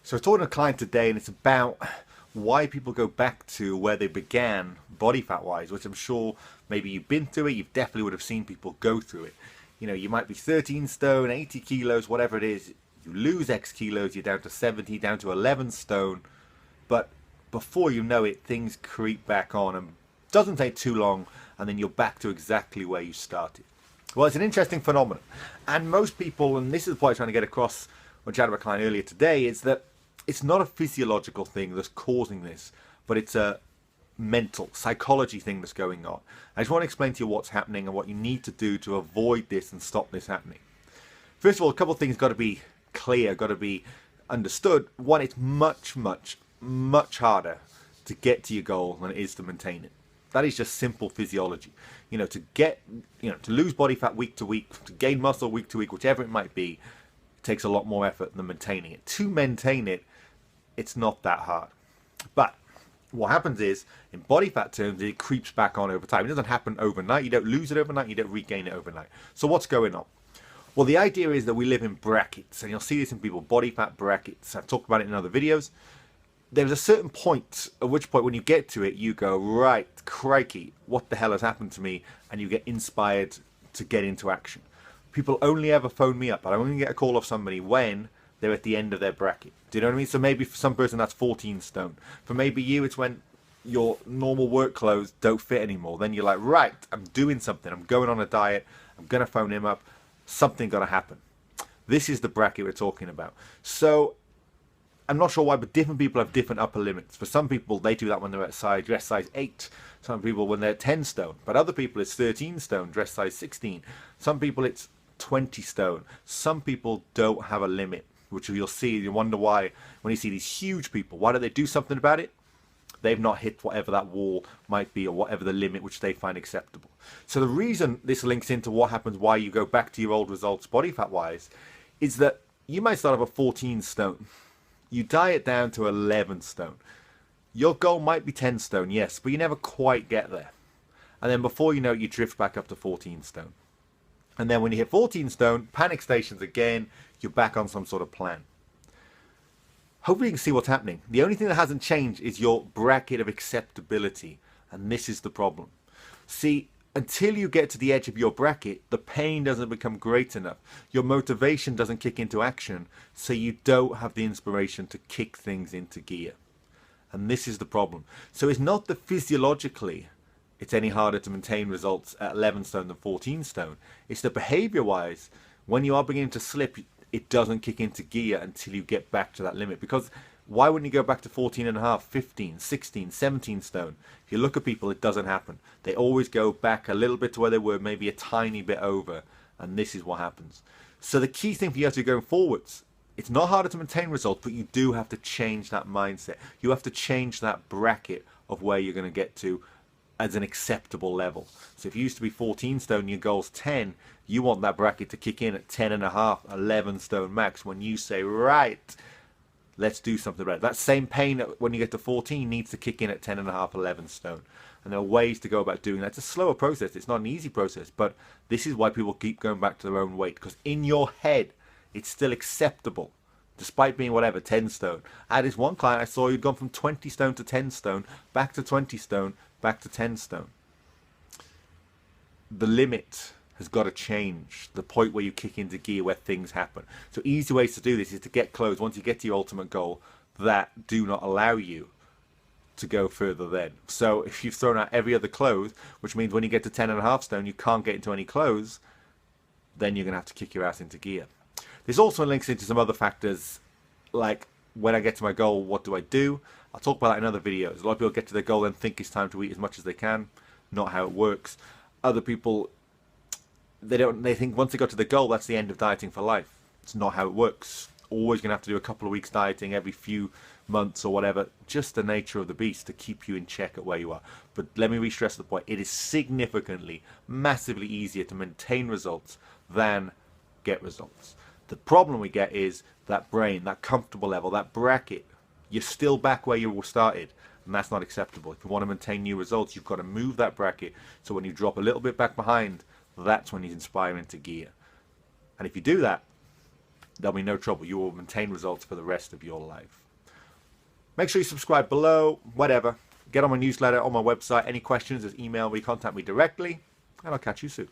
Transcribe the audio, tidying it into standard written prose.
So I was talking to a client today, and it's about why people go back to where they began body fat wise, which I'm sure maybe you've been through it, you definitely would have seen people go through it. You know, you might be 13 stone, 80 kilos, whatever it is, you lose X kilos, you're down to 70, down to 11 stone, but before you know it, things creep back on, and it doesn't take too long, and then you're back to exactly where you started. Well, it's an interesting phenomenon, and most people, and this is what I'm trying to get across when chatting with a client earlier today, is that it's not a physiological thing that's causing this, but it's a mental, psychology thing that's going on. I just want to explain to you what's happening and what you need to do to avoid this and stop this happening. First of all, a couple of things got to be clear, got to be understood. One, it's much, much, much harder to get to your goal than it is to maintain it. That is just simple physiology. You know, to get, to lose body fat week to week, to gain muscle week to week, whichever it might be, it takes a lot more effort than maintaining it. To maintain it, it's not that hard. But what happens is, in body fat terms, it creeps back on over time. It doesn't happen overnight. You don't lose it overnight. You don't regain it overnight. So what's going on? Well, the idea is that we live in brackets, and you'll see this in people, body fat brackets. I've talked about it in other videos. There's a certain point, at which point when you get to it, you go, right, crikey, what the hell has happened to me? And you get inspired to get into action. People only ever phone me up, but I only get a call off somebody when they're at the end of their bracket. Do you know what I mean? So maybe for some person that's 14 stone. For maybe you, it's when your normal work clothes don't fit anymore. Then you're like, right, I'm doing something. I'm going on a diet. I'm going to phone him up. Something got to happen. This is the bracket we're talking about. So I'm not sure why, but different people have different upper limits. For some people, they do that when they're at dress size 8. Some people when they're 10 stone. But other people, it's 13 stone, dress size 16. Some people, it's 20 stone. Some people don't have a limit, which you'll see. You wonder why when you see these huge people. Why don't they do something about it? They've not hit whatever that wall might be, or whatever the limit which they find acceptable. So the reason this links into what happens, why you go back to your old results body fat wise, is that you might start off at 14 stone. You diet down to 11 stone. Your goal might be 10 stone, yes, but you never quite get there. And then before you know it, you drift back up to 14 stone. And then when you hit 14 stone, panic stations again, you're back on some sort of plan. Hopefully you can see what's happening. The only thing that hasn't changed is your bracket of acceptability. And this is the problem. See, until you get to the edge of your bracket, the pain doesn't become great enough. Your motivation doesn't kick into action, so you don't have the inspiration to kick things into gear. And this is the problem. So it's not that physiologically it's any harder to maintain results at 11 stone than 14 stone. It's that behavior-wise, when you are beginning to slip, it doesn't kick into gear until you get back to that limit. Because why wouldn't you go back to 14 and a half, 15, 16, 17 stone? If you look at people, it doesn't happen. They always go back a little bit to where they were, maybe a tiny bit over, and this is what happens. So the key thing for you to do going forwards, it's not harder to maintain results, but you do have to change that mindset. You have to change that bracket of where you're going to get to as an acceptable level. So if you used to be 14 stone, your goal's 10, you want that bracket to kick in at 10 and a half, 11 stone max when you say, right, let's do something about it. That same pain when you get to 14 needs to kick in at 10 and a half, 11 stone. And there are ways to go about doing that. It's a slower process. It's not an easy process, but this is why people keep going back to their own weight, because in your head, it's still acceptable, despite being whatever, 10 stone. I had this one client I saw who'd gone from 20 stone to 10 stone, back to 20 stone, back to 10 stone. The limit has got to change, the point where you kick into gear, where things happen. So easy ways to do this is to get clothes, once you get to your ultimate goal, that do not allow you to go further then. So if you've thrown out every other clothes, which means when you get to 10 and a half stone, you can't get into any clothes, then you're going to have to kick your ass into gear. This also links into some other factors, like when I get to my goal, what do I do? I'll talk about that in other videos. A lot of people get to their goal and think it's time to eat as much as they can. Not how it works. Other people, they think once they got to the goal, that's the end of dieting for life. It's not how it works. Always going to have to do a couple of weeks dieting every few months or whatever. Just the nature of the beast to keep you in check at where you are. But let me re-stress the point. It is significantly, massively easier to maintain results than get results. The problem we get is that brain, that comfortable level, that bracket. You're still back where you started, and that's not acceptable. If you want to maintain new results, you've got to move that bracket, so when you drop a little bit back behind, that's when you inspire into gear. And if you do that, there'll be no trouble. You will maintain results for the rest of your life. Make sure you subscribe below, whatever. Get on my newsletter, on my website. Any questions, just email me, contact me directly, and I'll catch you soon.